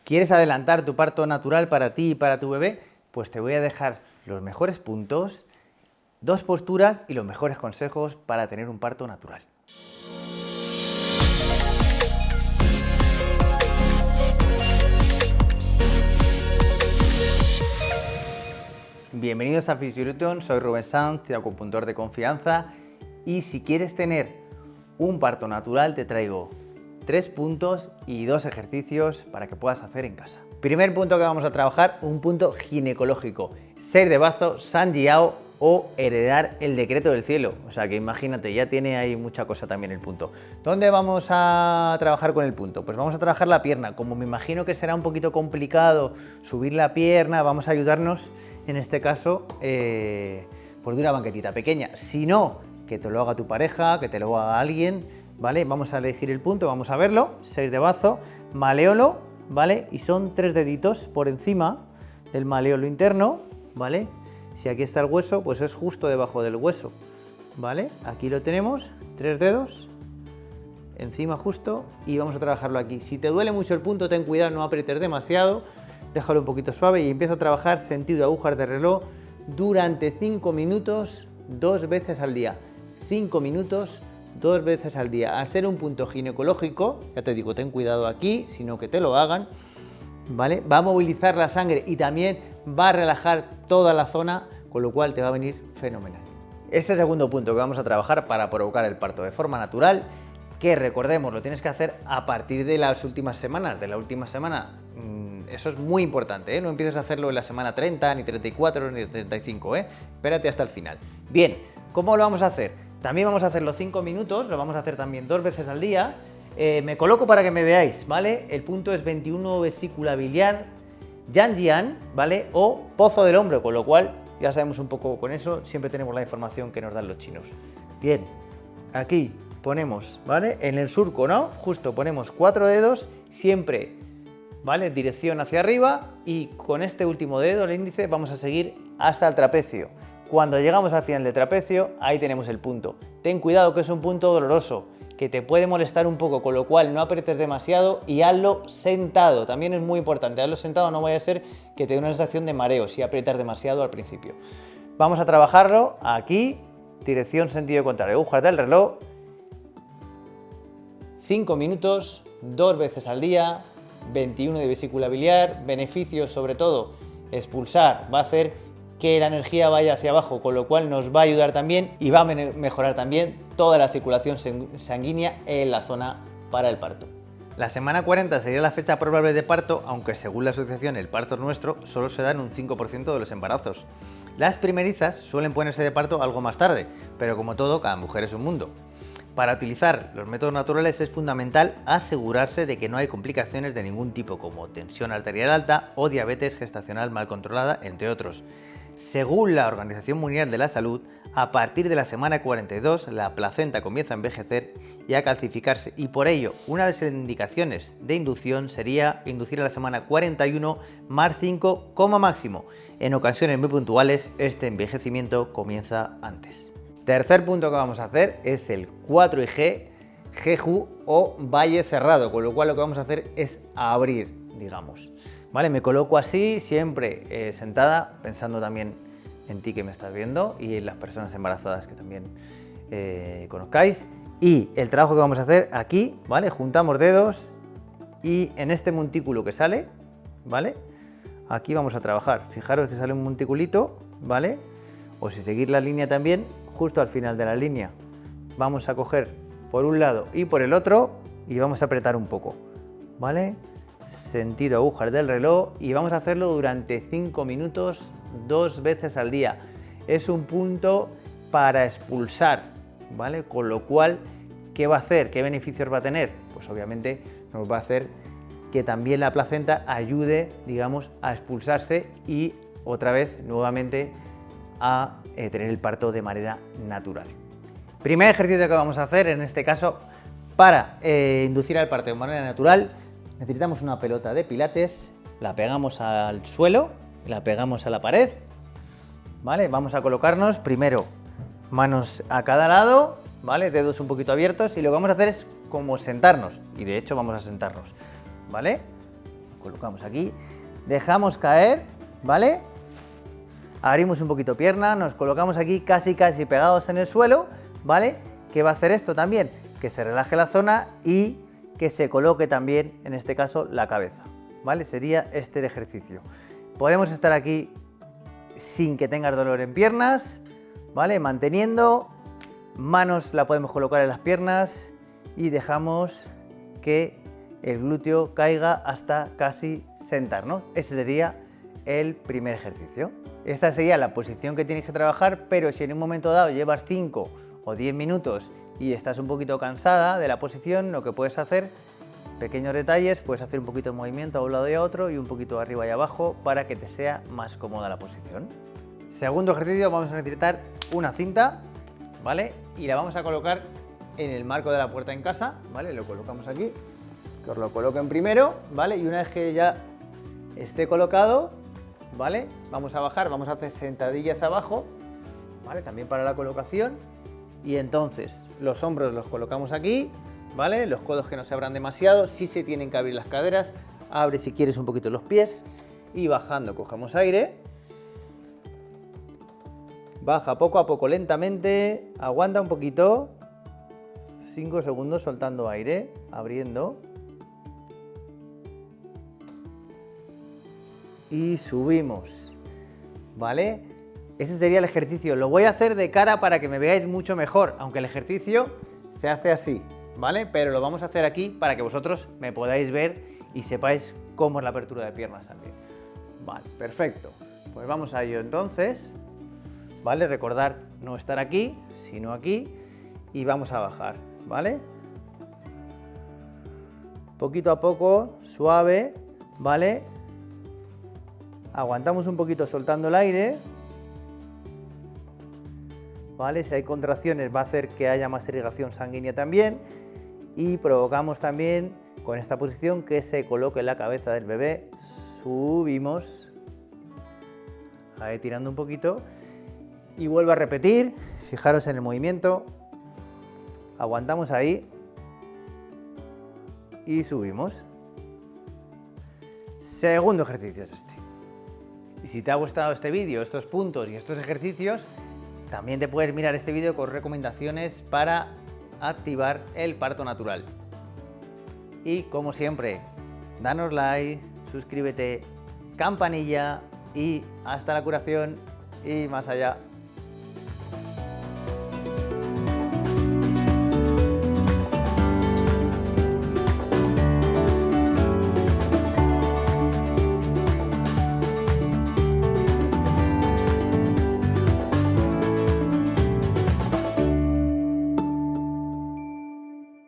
¿Quieres adelantar tu parto natural para ti y para tu bebé? Pues te voy a dejar los mejores puntos, 2 posturas y los mejores consejos para tener un parto natural. Bienvenidos a Fisiolution, soy Rubén Sanz, acupuntor de confianza, y si quieres tener un parto natural te traigo 3 puntos y 2 ejercicios para que puedas hacer en casa. Primer punto que vamos a trabajar, un punto ginecológico, ser de bazo, Sanjiao o heredar el decreto del cielo. O sea que imagínate, ya tiene ahí mucha cosa también el punto. ¿Dónde vamos a trabajar con el punto? Pues vamos a trabajar la pierna. Como me imagino que será un poquito complicado subir la pierna, vamos a ayudarnos en este caso por de una banquetita pequeña. Si no, que te lo haga tu pareja, que te lo haga alguien, ¿vale? Vamos a elegir el punto, vamos a verlo, 6 de bazo, maleolo, ¿vale? Y son 3 deditos por encima del maleolo interno, ¿vale? Si aquí está el hueso, pues es justo debajo del hueso, ¿vale? Aquí lo tenemos, 3 dedos, encima justo, y vamos a trabajarlo aquí. Si te duele mucho el punto, ten cuidado, no aprietes demasiado, déjalo un poquito suave y empieza a trabajar sentido de agujas de reloj durante 5 minutos, 2 veces al día. 5 minutos, 2 veces al día. Al ser un punto ginecológico, ya te digo, ten cuidado aquí, sino que te lo hagan, ¿vale? Va a movilizar la sangre y también va a relajar toda la zona, con lo cual te va a venir fenomenal. Este segundo punto que vamos a trabajar para provocar el parto de forma natural, que recordemos, lo tienes que hacer a partir de las últimas semanas, eso es muy importante, ¿eh? No empieces a hacerlo en la semana 30, ni 34, ni 35, ¿eh? Espérate hasta el final. Bien, ¿cómo lo vamos a hacer? También vamos a hacerlo 5 minutos, lo vamos a hacer también 2 veces al día. Me coloco para que me veáis, ¿vale? El punto es 21 vesícula biliar, Yanjian, ¿vale? O pozo del hombro, con lo cual ya sabemos un poco con eso, siempre tenemos la información que nos dan los chinos. Bien, aquí ponemos, ¿vale? En el surco, ¿no? Justo ponemos 4 dedos, siempre, ¿vale? Dirección hacia arriba, y con este último dedo, el índice, vamos a seguir hasta el trapecio. Cuando llegamos al final del trapecio, ahí tenemos el punto. Ten cuidado que es un punto doloroso, que te puede molestar un poco, con lo cual no aprietes demasiado y hazlo sentado. También es muy importante, hazlo sentado, no vaya a ser que te dé una sensación de mareo si aprietas demasiado al principio. Vamos a trabajarlo aquí, dirección sentido contrario, agujas del reloj, 5 minutos, 2 veces al día, 21 de vesícula biliar, beneficios sobre todo, expulsar, va a hacer que la energía vaya hacia abajo, con lo cual nos va a ayudar también y va a mejorar también toda la circulación sanguínea en la zona para el parto. La semana 40 sería la fecha probable de parto, aunque según la asociación El Parto Nuestro solo se da en un 5% de los embarazos. Las primerizas suelen ponerse de parto algo más tarde, pero como todo, cada mujer es un mundo. Para utilizar los métodos naturales es fundamental asegurarse de que no hay complicaciones de ningún tipo, como tensión arterial alta o diabetes gestacional mal controlada, entre otros. Según la Organización Mundial de la Salud, a partir de la semana 42 la placenta comienza a envejecer y a calcificarse, y por ello una de las indicaciones de inducción sería inducir a la semana 41 más 5 como máximo. En ocasiones muy puntuales este envejecimiento comienza antes. Tercer punto que vamos a hacer es el 4IG, Jeju o valle cerrado, con lo cual lo que vamos a hacer es abrir, digamos. ¿Vale? Me coloco así, siempre sentada, pensando también en ti que me estás viendo y en las personas embarazadas que también conozcáis. Y el trabajo que vamos a hacer aquí, ¿vale? Juntamos dedos y en este montículo que sale, ¿vale? Aquí vamos a trabajar. Fijaros que sale un monticulito, ¿vale? O si seguir la línea también, justo al final de la línea vamos a coger por un lado y por el otro y vamos a apretar un poco, ¿vale? Sentido agujas del reloj, y vamos a hacerlo durante 5 minutos, 2 veces al día. Es un punto para expulsar, ¿vale? Con lo cual, ¿qué va a hacer? ¿Qué beneficios va a tener? Pues obviamente nos va a hacer que también la placenta ayude, digamos, a expulsarse y otra vez, nuevamente, a tener el parto de manera natural. Primer ejercicio que vamos a hacer, en este caso, para inducir al parto de manera natural, necesitamos una pelota de pilates, la pegamos al suelo, la pegamos a la pared, ¿vale? Vamos a colocarnos primero manos a cada lado, ¿vale? Dedos un poquito abiertos, y lo que vamos a hacer es como sentarnos, y de hecho vamos a sentarnos, ¿vale? colocamos aquí, dejamos caer, ¿vale? Abrimos un poquito pierna, nos colocamos aquí casi pegados en el suelo, ¿vale? ¿Qué va a hacer esto también? Que se relaje la zona y que se coloque también, en este caso, la cabeza, ¿vale? Sería este el ejercicio. Podemos estar aquí sin que tengas dolor en piernas, ¿vale? Manteniendo, manos la podemos colocar en las piernas y dejamos que el glúteo caiga hasta casi sentarnos. Ese sería el primer ejercicio. Esta sería la posición que tienes que trabajar, pero si en un momento dado llevas 5 o 10 minutos y estás un poquito cansada de la posición, lo que puedes hacer, pequeños detalles, puedes hacer un poquito de movimiento a un lado y a otro y un poquito arriba y abajo para que te sea más cómoda la posición. Segundo ejercicio, vamos a necesitar una cinta, ¿vale? Y la vamos a colocar en el marco de la puerta en casa, ¿vale? Lo colocamos aquí, que os lo coloquen primero, ¿vale? Y una vez que ya esté colocado, ¿vale? Vamos a bajar, vamos a hacer sentadillas abajo, ¿vale? También para la colocación. Y entonces los hombros los colocamos aquí, ¿vale? Los codos que no se abran demasiado, sí se tienen que abrir las caderas, abre si quieres un poquito los pies y bajando cogemos aire. Baja poco a poco lentamente, aguanta un poquito, 5 segundos soltando aire, abriendo. Y subimos, ¿vale? Ese sería el ejercicio. Lo voy a hacer de cara para que me veáis mucho mejor, aunque el ejercicio se hace así, ¿vale? Pero lo vamos a hacer aquí para que vosotros me podáis ver y sepáis cómo es la apertura de piernas también. Vale, perfecto. Pues vamos a ello entonces, ¿vale? Recordar no estar aquí, sino aquí y vamos a bajar, ¿vale? Poquito a poco, suave, ¿vale? Aguantamos un poquito soltando el aire, ¿vale? Si hay contracciones va a hacer que haya más irrigación sanguínea también y provocamos también con esta posición que se coloque la cabeza del bebé, subimos, ahí tirando un poquito y vuelvo a repetir, fijaros en el movimiento, aguantamos ahí y subimos. Segundo ejercicio es este. Y si te ha gustado este vídeo, estos puntos y estos ejercicios, también te puedes mirar este vídeo con recomendaciones para activar el parto natural. Y como siempre, danos like, suscríbete, campanilla y hasta la curación y más allá.